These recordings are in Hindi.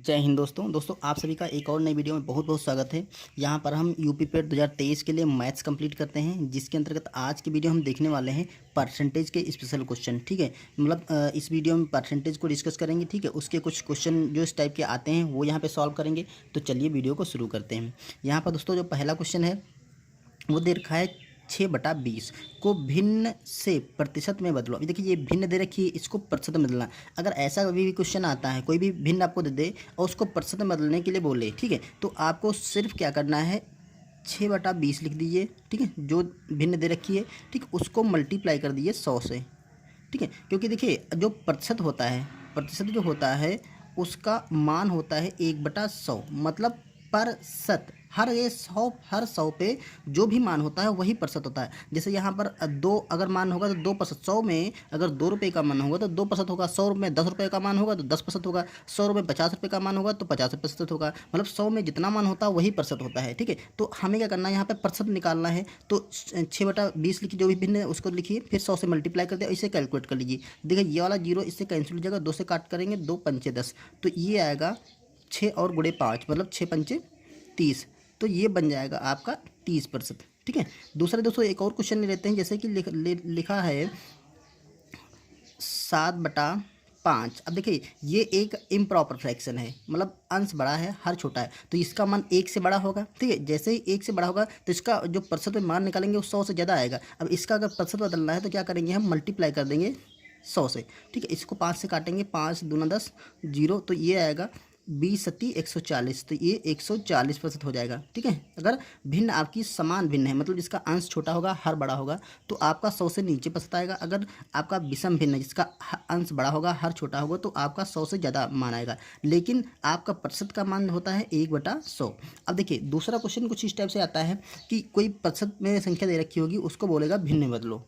जय हिंद दोस्तों आप सभी का एक और नई वीडियो में बहुत बहुत स्वागत है। यहाँ पर हम यूपी पेट 2023 के लिए मैथ्स कंप्लीट करते हैं, जिसके अंतर्गत आज की वीडियो हम देखने वाले हैं परसेंटेज के स्पेशल क्वेश्चन। ठीक है, मतलब इस वीडियो में परसेंटेज को डिस्कस करेंगे। ठीक है, उसके कुछ क्वेश्चन जो इस टाइप के आते हैं वो यहाँ पर सॉल्व करेंगे। तो चलिए वीडियो को शुरू करते हैं। यहाँ पर दोस्तों जो पहला क्वेश्चन है वो दे रखा है 6/20 को भिन्न से प्रतिशत में बदलो। अभी देखिए ये भिन्न दे रखी है, इसको प्रतिशत में बदलना। अगर ऐसा कभी भी क्वेश्चन आता है, कोई भी भिन्न आपको दे दे और उसको प्रतिशत में बदलने के लिए बोले, ठीक है, तो आपको सिर्फ क्या करना है, 6/20 लिख दीजिए। ठीक है, जो भिन्न दे रखी है, ठीक, उसको मल्टीप्लाई कर दीजिए 100 से। ठीक है, क्योंकि देखिए जो प्रतिशत होता है, प्रतिशत जो होता है उसका मान होता है 1/100, मतलब प्रतिशत। हर 100 पे जो भी मान होता है वही प्रतिशत होता है। जैसे यहाँ पर दो अगर मान होगा तो 2%। 100 में अगर 2 रुपये का मान होगा तो 2% होगा। 100 में 10 रुपये का मान होगा तो 10% होगा। 100 में 50 रुपये का मान होगा तो 50% होगा। मतलब 100 में जितना मान होता है वही प्रतिशत होता है। ठीक है, तो हमें क्या करना है, यहाँ पे प्रतिशत निकालना है। तो 6/20 लिखिए, जो भी भिन्न है उसको लिखिए, फिर 100 से मल्टीप्लाई कर दिया, इसे कैलकुलेट कर लीजिए। देखिए ये वाला जीरो इससे कैंसिल हो जाएगा, 2 से काट करेंगे, 2 पंचे 10, तो ये आएगा 6 और गुणे 5, मतलब 6 पंचे 30। तो ये बन जाएगा आपका 30%। ठीक है, दूसरा दोस्तों एक और क्वेश्चन ले लेते हैं। जैसे कि लिखा है 7/5। अब देखिए ये एक इम्प्रॉपर फ्रैक्शन है, मतलब अंश बड़ा है हर छोटा है, तो इसका मान 1 से बड़ा होगा। ठीक है, जैसे ही 1 से बड़ा होगा तो इसका जो प्रतिशत में मान निकालेंगे वो 100 से ज़्यादा आएगा। अब इसका अगर प्रतिशत बदलना है तो क्या करेंगे, हम मल्टीप्लाई कर देंगे 100 से। ठीक है, इसको 5 से काटेंगे, 5 दूना 10, 0, तो ये आएगा 20 सत्ती 140, तो ये 140% हो जाएगा। ठीक है, अगर भिन्न आपकी समान भिन्न है, मतलब जिसका अंश छोटा होगा हर बड़ा होगा, तो आपका 100 से नीचे प्रतिशत आएगा। अगर आपका विषम भिन्न है, जिसका अंश बड़ा होगा हर छोटा होगा, तो आपका 100 से ज़्यादा मान आएगा। लेकिन आपका प्रतिशत का मान होता है 1/100। अब देखिए दूसरा क्वेश्चन कुछ इस टाइप से आता है कि कोई प्रतिशत में संख्या दे रखी होगी, उसको बोलेगा भिन्न में बदलो।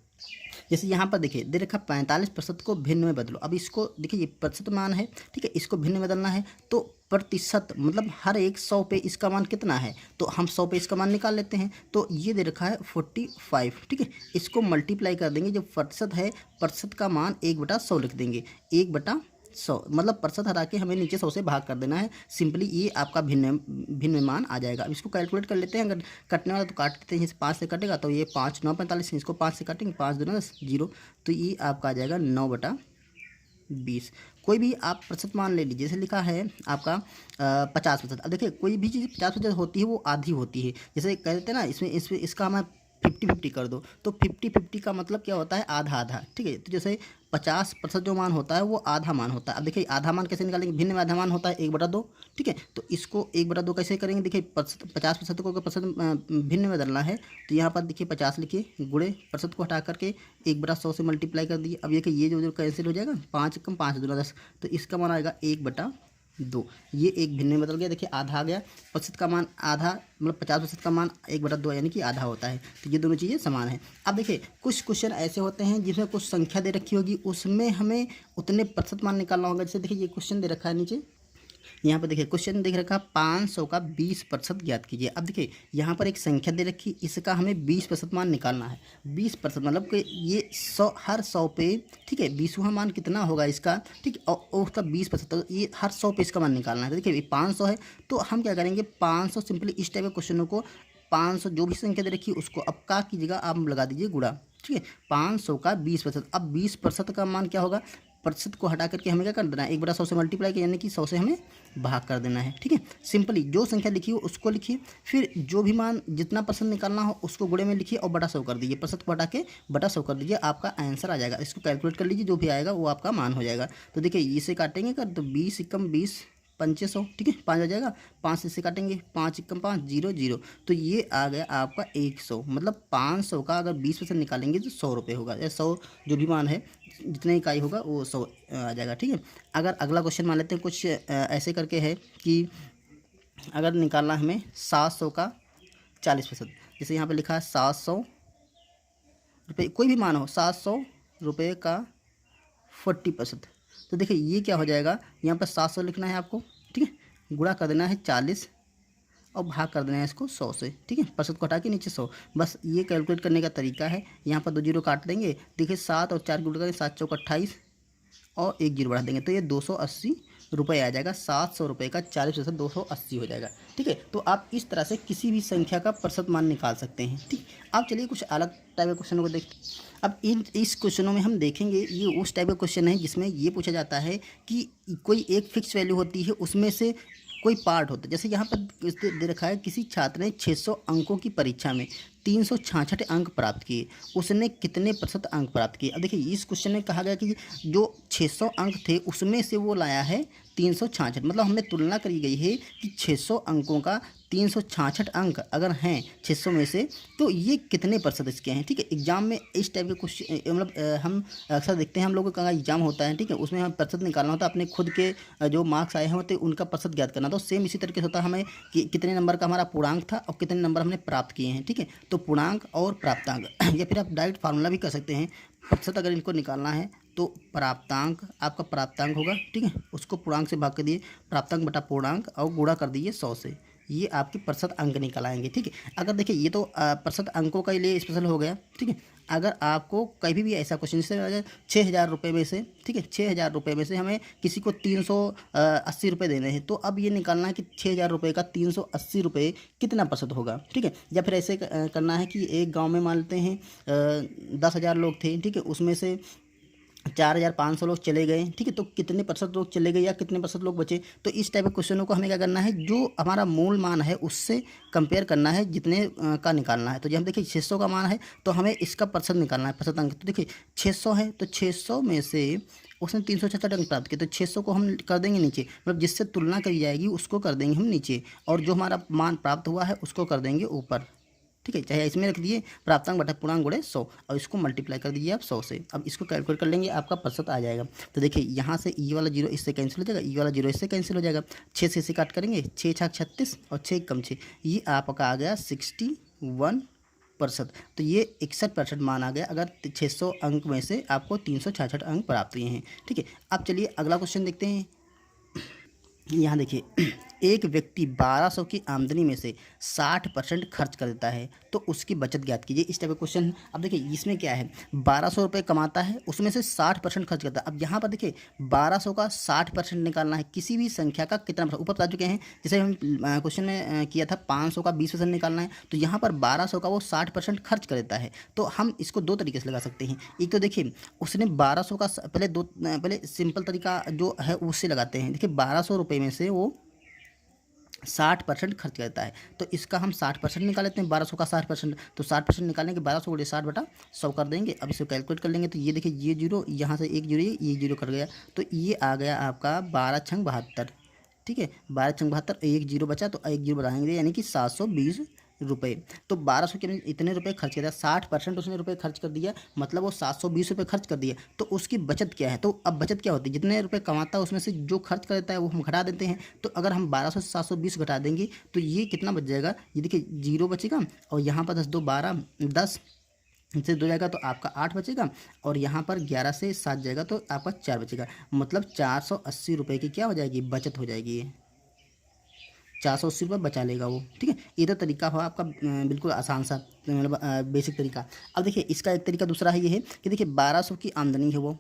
जैसे यहाँ पर देखिए दे रखा 45% को भिन्न में बदलो। अब इसको देखिए ये प्रतिशत मान है, ठीक है, इसको भिन्न में बदलना है। तो प्रतिशत मतलब हर एक 100 पे इसका मान कितना है, तो हम 100 पे इसका मान निकाल लेते हैं। तो ये दे रखा है 45। ठीक है, इसको मल्टीप्लाई कर देंगे, जो प्रतिशत है प्रतिशत का मान 1/100 लिख देंगे। 1/100 मतलब प्रतिशत हटा के हमें नीचे 100 से भाग कर देना है। सिंपली ये आपका भिन्न मान आ जाएगा। अब इसको कैलकुलेट कर लेते हैं। अगर कटने वाला तो काट लेते हैं, जैसे 5 से कटेगा तो ये 5 9 45, इसको 5 से काटेंगे, 5 दूना 10, 0, तो ये आपका आ जाएगा 9/20। कोई भी आप प्रतिशत मान ले लीजिए, जैसे लिखा है आपका 50%। अब देखिए कोई भी चीज़ 50% होती है वो आधी होती है। जैसे कह देते हैं ना, इसमें इसका हमें 50-50 कर दो, तो 50-50 का मतलब क्या होता है, आधा आधा। ठीक है, तो जैसे 50% जो मान होता है वो आधा मान होता है। अब देखिए आधा मान कैसे निकालेंगे, भिन्न में आधा मान होता है 1/2। ठीक है, तो इसको 1/2 कैसे करेंगे, देखिए 50% को अगर प्रतिशत भिन्न में बदलना है तो यहाँ पर देखिए 50 लिखिए, गुणे प्रतिशत को हटा करके 1/100 से मल्टीप्लाई कर दिए। अब देखिए ये जो कैंसिल हो जाएगा, 5 कम 5 दूना 10, तो इसका मान आएगा 1/2। ये एक भिन्न में बदल गया, देखिए आधा आ गया। प्रतिशत का मान आधा, मतलब 50% का मान 1/2 यानी कि आधा होता है। तो ये दोनों चीज़ें समान हैं। अब देखिए कुछ क्वेश्चन ऐसे होते हैं जिसमें कुछ संख्या दे रखी होगी, उसमें हमें उतने प्रतिशत मान निकालना होगा। जैसे देखिए ये क्वेश्चन दे रखा है नीचे, यहाँ पर देखिए क्वेश्चन देख रखा 500 का 20% ज्ञात कीजिए। अब देखिए यहाँ पर एक संख्या दे रखी, इसका हमें 20% मान निकालना है। 20% मतलब कि ये 100 हर 100 पे, ठीक है, 20वां मान कितना होगा इसका, ठीक है, और उसका 20%, तो ये हर 100 पे इसका मान निकालना है। तो देखिए 500 है, तो हम क्या करेंगे, 500 सिंपली इस टाइप के क्वेश्चनों को 500 जो भी संख्या दे रखी है उसको अब का कीजिएगा, आप लगा दीजिए गुणा। ठीक है, 500 का 20%। अब 20% का मान क्या होगा, प्रतिशत को हटा करके हमें क्या कर देना है, 1/100 से मल्टीप्लाई किया, यानी कि 100 से हमें भाग कर देना है। ठीक है, सिंपली जो संख्या लिखी हो उसको लिखिए, फिर जो भी मान जितना परसेंट निकालना हो उसको गुणे में लिखिए और बटा 100 कर दीजिए। प्रतिशत को हटा के बटा 100 कर दीजिए, आपका आंसर आ जाएगा। इसको कैलकुलेट कर लीजिए, जो भी आएगा वो आपका मान हो जाएगा। तो देखिए इसे काटेंगे कर, तो 20 एकम 20 पंचे 100, ठीक है, 5 आ जाएगा। 5 से काटेंगे, 5 एकम 5, 0 0, तो ये आ गया आपका 100। मतलब 500 का अगर 20% निकालेंगे तो 100 रुपये होगा, या 100 जो भी मान है जितने इकाई होगा वो 100 आ जाएगा। ठीक है, अगर अगला क्वेश्चन मान लेते हैं, कुछ ऐसे करके है कि अगर निकालना हमें 700 का 40%। जैसे यहाँ पे लिखा है 700 रुपये, कोई भी मान हो, 700 रुपये का 40%। तो देखिए ये क्या हो जाएगा, यहाँ पर 700 लिखना है आपको, ठीक है, गुणा कर देना है 40 और भाग कर देना है इसको 100 से। ठीक है, प्रतिशत को हटा के नीचे 100, बस ये कैलकुलेट करने का तरीका है। यहाँ पर 2 जीरो काट देंगे, देखिए 7 और 4 गुणा करें, 7 चौक 28 और 1 जीरो बढ़ा देंगे, तो ये 280 रुपये आ जाएगा। 700 रुपये का 40% 280 हो जाएगा। ठीक है, तो आप इस तरह से किसी भी संख्या का प्रतिशत मान निकाल सकते हैं। ठीक, अब चलिए कुछ अलग टाइप के क्वेश्चनों को देखते हैं। अब इस क्वेश्चनों में हम देखेंगे, ये उस टाइप का क्वेश्चन है जिसमें ये पूछा जाता है कि कोई एक फिक्स वैल्यू होती है, उसमें से कोई पार्ट होता है। जैसे यहाँ पर दे रखा है, किसी छात्र ने 600 अंकों की परीक्षा में 366 अंक प्राप्त किए, उसने कितने प्रतिशत अंक प्राप्त किए। अब देखिए इस क्वेश्चन में कहा गया कि जो 600 अंक थे उसमें से वो लाया है 366, मतलब हमने तुलना करी गई है कि 600 अंकों का 366 अंक अगर हैं 600 में से, तो ये कितने प्रतिशत इसके हैं। ठीक है, एग्जाम में इस टाइप के क्वेश्चन मतलब हम अक्सर देखते हैं, हम लोगों का एग्जाम होता है। ठीक है, उसमें हमें प्रतिशत निकालना होता है, अपने खुद के जो मार्क्स आए हैं होते उनका प्रतिशत ज्ञात करना। तो सेम इसी तरीके से होता है हमें कि कितने नंबर का हमारा पूर्णांक था और कितने नंबर हमने प्राप्त किए हैं। ठीक है, तो पूर्णांक और प्राप्तांक या फिर आप डायरेक्ट फार्मूला भी कर सकते हैं। प्रतिशत अगर इनको निकालना है तो प्राप्तांक, आपका प्राप्तांक होगा। ठीक है, उसको पूर्णांक से भाग कर दिए, प्राप्तांक बटा पूर्णांक और गुणा कर दिए 100 से, ये आपके प्रतिशत अंक निकल आएंगे। ठीक है, अगर देखिए ये तो प्रतिशत अंकों का लिए स्पेशल हो गया। ठीक है, अगर आपको कभी भी ऐसा क्वेश्चन जैसे 6,000 रुपये में से, ठीक है, 6,000 रुपये में से हमें किसी को 380 रुपये देने हैं, तो अब ये निकालना है कि 6,000 रुपये का 380 रुपये कितना प्रतिशत होगा। ठीक है, या फिर ऐसे करना है कि एक गांव में मान लेते हैं 10,000 लोग थे। ठीक है, उसमें से 4,500 लोग चले गए। ठीक है, तो कितने प्रतिशत लोग चले गए या कितने प्रतिशत लोग बचे। तो इस टाइप के क्वेश्चनों को हमें क्या करना है, जो हमारा मूल मान है उससे कंपेयर करना है, जितने का निकालना है। तो जब हम देखिए 600 का मान है तो हमें इसका प्रतिशत निकालना है, प्रतिशत अंक। तो देखिए 600 है तो 600 में से उसने 366 अंक प्राप्त किए, तो 600 को हम कर देंगे नीचे, मतलब जिससे तुलना करी जाएगी उसको कर देंगे हम नीचे, और जो हमारा मान प्राप्त हुआ है उसको कर देंगे ऊपर। ठीक है, चाहे इसमें रख दिए प्राप्तांक बटा पूर्णांक गुणे 100 और इसको मल्टीप्लाई कर दीजिए आप 100 से। अब इसको कैलकुलेट कर लेंगे, आपका प्रतिशत आ जाएगा। तो देखिए यहाँ से ई वाला जीरो इससे कैंसिल हो जाएगा, ई वाला जीरो इससे कैंसिल हो जाएगा, 6 से इसे काट करेंगे, 6 छाक 36 और 6 कम 6, ये आपका आ गया 61%। तो ये 61% मान आ गया अगर 600 अंक में से आपको 366 अंक प्राप्त हुए हैं। ठीक है, अब चलिए अगला क्वेश्चन देखते हैं। यहाँ देखिए एक व्यक्ति 1200 की आमदनी में से 60% खर्च कर देता है, तो उसकी बचत ज्ञात कीजिए। इस टाइप का क्वेश्चन है। अब देखिए इसमें क्या है, 1200 रुपये कमाता है, उसमें से 60% खर्च करता है। अब यहाँ पर देखिए 1200 का 60% निकालना है, किसी भी संख्या का कितना परसेंट ऊपर बता चुके हैं। जैसे हम क्वेश्चन में किया था 500 का 20% निकालना है, तो यहाँ पर 1200 का वो 60% खर्च कर देता है। तो हम इसको दो तरीके से लगा सकते हैं। एक तो देखिए उसने 1200 का पहले सिंपल तरीका जो है उससे लगाते हैं। देखिए 1200 रुपये में से वो 60% खर्च करता है, तो इसका हम 60% निकाल लेते हैं। 1200 का 60%, तो 60% निकालने के 1200 गुणे 60 बटा 100 कर देंगे। अब इसे कैलकुलेट कर लेंगे, तो ये देखिए ये जीरो यहाँ से एक जीरो, ये जीरो कर गया, तो ये आ गया आपका 12 छंग 72। ठीक है, 12 छंग 72, एक जीरो बचा तो एक जीरो बढ़ाएंगे, यानी कि 720 रुपये। तो 1200 के इतने रुपए खर्च किया, 60% उसने रुपए खर्च कर दिया, मतलब वो 720 रुपये खर्च कर दिया। तो उसकी बचत क्या है, तो अब बचत क्या होती है, जितने रुपए कमाता है उसमें से जो खर्च कर देता है वो हम घटा देते हैं। तो अगर हम 1200 से 720 घटा देंगे तो ये कितना बच जाएगा, ये देखिए जीरो बचेगा, और यहाँ पर 10 2 12, 10 से 2 जाएगा तो आपका 8 बचेगा, और यहाँ पर 11 से 7 जाएगा तो आपका 4 बचेगा, मतलब 480 रुपये की क्या हो जाएगी, बचत हो जाएगी। ये 480 रुपये बचा लेगा वो। ठीक है, ये तो तरीका हुआ आपका बिल्कुल आसान सा, मतलब बेसिक तरीका। अब देखिए इसका एक तरीका दूसरा है, ये है कि देखिए 1200 की आमदनी है वो,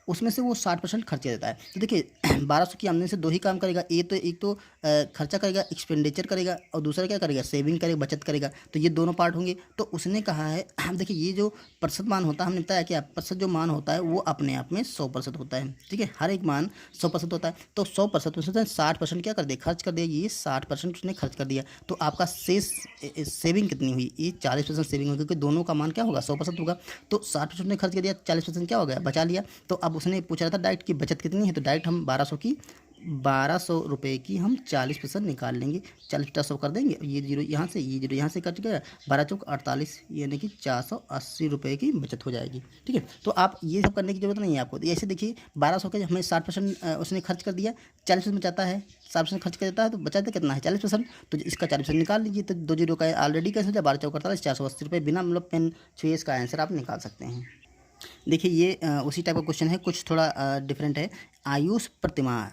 उसमें से वो 60% खर्चा देता है। तो देखिए 1200 की आमदनी से दो ही काम करेगा, एक तो खर्चा करेगा, एक्सपेंडिचर करेगा, और दूसरा क्या करेगा, सेविंग करेगा, बचत करेगा। तो ये दोनों पार्ट होंगे। तो उसने कहा है देखिए ये जो प्रतिशत मान होता है, हमने बताया कि प्रतिशत जो मान होता है वो अपने आप में 100% होता है। ठीक है, हर एक मान 100% होता है। तो 100% उसने 60% क्या कर दिया, खर्च कर दिया, ये 60% उसने खर्च कर दिया। तो आपका शेष सेविंग कितनी हुई, ये 40% सेविंग होगी, क्योंकि दोनों का मान क्या होगा, 100% होगा। तो 60% ने खर्च कर दिया, 40% क्या हो गया, बचा लिया। तो अब उसने पूछा था डायरेक्ट की बचत कितनी है, तो डायरेक्ट हम 1200 रुपये की हम 40% निकाल लेंगे, 40 बटा 100 कर देंगे, ये जीरो यहाँ से, ये जीरो यहाँ से कट गया, 12 चौक 48, यानी कि 480 रुपये की बचत हो जाएगी। ठीक है, तो आप ये सब करने की जरूरत नहीं है आपको। तो ऐसे देखिए 1200 के हमें 60% उसने खर्च कर दिया, 40% बचाता है, 60% खर्च कर देता है, तो बचाते कितना है 40%, तो इसका 40% निकाल लीजिए। तो दो जीरो का ऑलरेडी कैसे हो जाए, 12 चौक 48, 480 रुपये, बिना मतलब पेन छुए इसका आंसर आप निकाल सकते हैं। देखिए ये उसी टाइप का क्वेश्चन है, कुछ थोड़ा डिफरेंट है। आयुष प्रतिमाह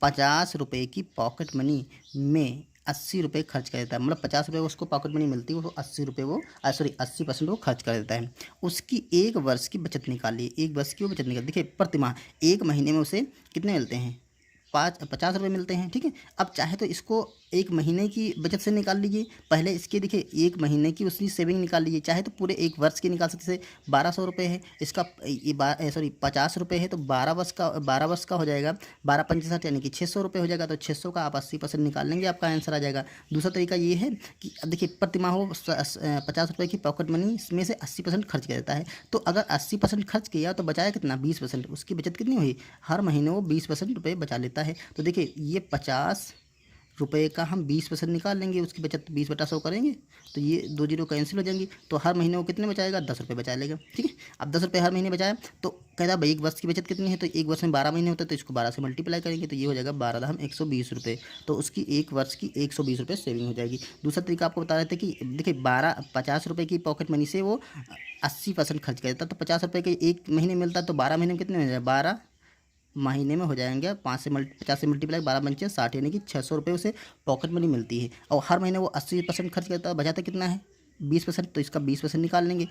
50 रुपये की पॉकेट मनी में ₹80 खर्च कर देता है, मतलब ₹50 उसको पॉकेट मनी मिलती है, वो ₹80 वो 80% वो खर्च कर देता है। उसकी 1 वर्ष की बचत निकालिए, 1 वर्ष की वो बचत निकाल, देखिए प्रतिमाह 1 महीने में उसे कितने मिलते हैं, ₹50 मिलते हैं, ठीक है। अब चाहे तो इसको 1 महीने की बचत से निकाल लीजिए, पहले इसके देखिए 1 महीने की उसकी सेविंग निकाल लीजिए, चाहे तो पूरे 1 वर्ष की निकाल सकते, जैसे ₹1200 है इसका, ये ₹50 है तो 12 वर्ष का हो जाएगा, 12 पंचे 60 यानी कि ₹600 हो जाएगा, तो 600 का आप 80% निकाल लेंगे, आपका आंसर आ जाएगा। दूसरा तरीका ये है कि अब देखिए प्रतिमाह वो ₹50 की पॉकेट मनी में से 80% खर्च कर देता है, तो अगर 80% खर्च किया तो बचाया कितना, 20%, उसकी बचत कितनी हुई, हर महीने वो 20% रुपये बचा लेता है। तो देखिए ये ₹50 का हम 20% निकाल लेंगे, उसकी बचत 20/100 करेंगे तो ये 2 जीरो कैंसिल हो जाएंगी, तो हर महीने वो कितने बचाएगा, ₹10 बचा लेगा, ठीक है। अब ₹10 हर महीने बचाया तो कहता है भाई 1 वर्ष की बचत कितनी है, तो 1 वर्ष में 12 महीने होता है, तो इसको 12 से मल्टीप्लाई करेंगे तो ये हो जाएगा 12 दाम ₹120, तो उसकी 1 वर्ष की ₹120 सेविंग हो जाएगी। दूसरा तरीका आपको बता रहे थे कि देखिए ₹50 की पॉकेट मनी से वो 80% खर्च कर देता, तो ₹50 के 1 महीने मिलता है, तो 12 महीने में कितने हो जाए, 12 महीने में हो जाएंगे, 50 से मल्टीप्लाई 12 पंचे 60 यानी कि ₹600 उसे पॉकेट मनी मिलती है, और हर महीने वो 80% खर्च करता है, बचाता कितना है 20%, तो इसका 20% निकाल लेंगे,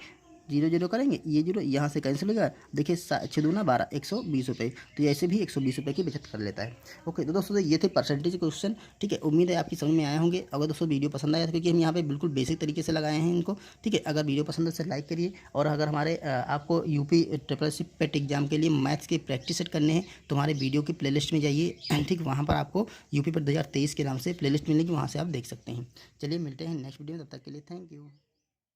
जीरो जीरो करेंगे, ये जीरो यहाँ से कैंसिल हो गया, देखिए 6 दूना 12 ₹120, तो ये ऐसे भी ₹120 की बचत कर लेता है। ओके तो दोस्तों ये थे परसेंटेज क्वेश्चन, ठीक है। उम्मीद है आपकी समझ में आए होंगे। अगर दोस्तों वीडियो पसंद आया, क्योंकि हम यहाँ पे बिल्कुल बेसिक तरीके से लगाए हैं इनको, ठीक है। अगर वीडियो पसंद है तो लाइक करिए, और अगर हमारे आपको यूपी ट्रिपलएससी पेट एग्जाम के लिए मैथ्स के प्रैक्टिस सेट करने हैं तो हमारे वीडियो की प्लेलिस्ट में जाइए, ठीक, वहाँ पर आपको यूपी पेट 2023 के नाम से प्लेलिस्ट मिलेगी, वहाँ से आप देख सकते हैं। चलिए मिलते हैं नेक्स्ट वीडियो में, तब तक के लिए थैंक यू।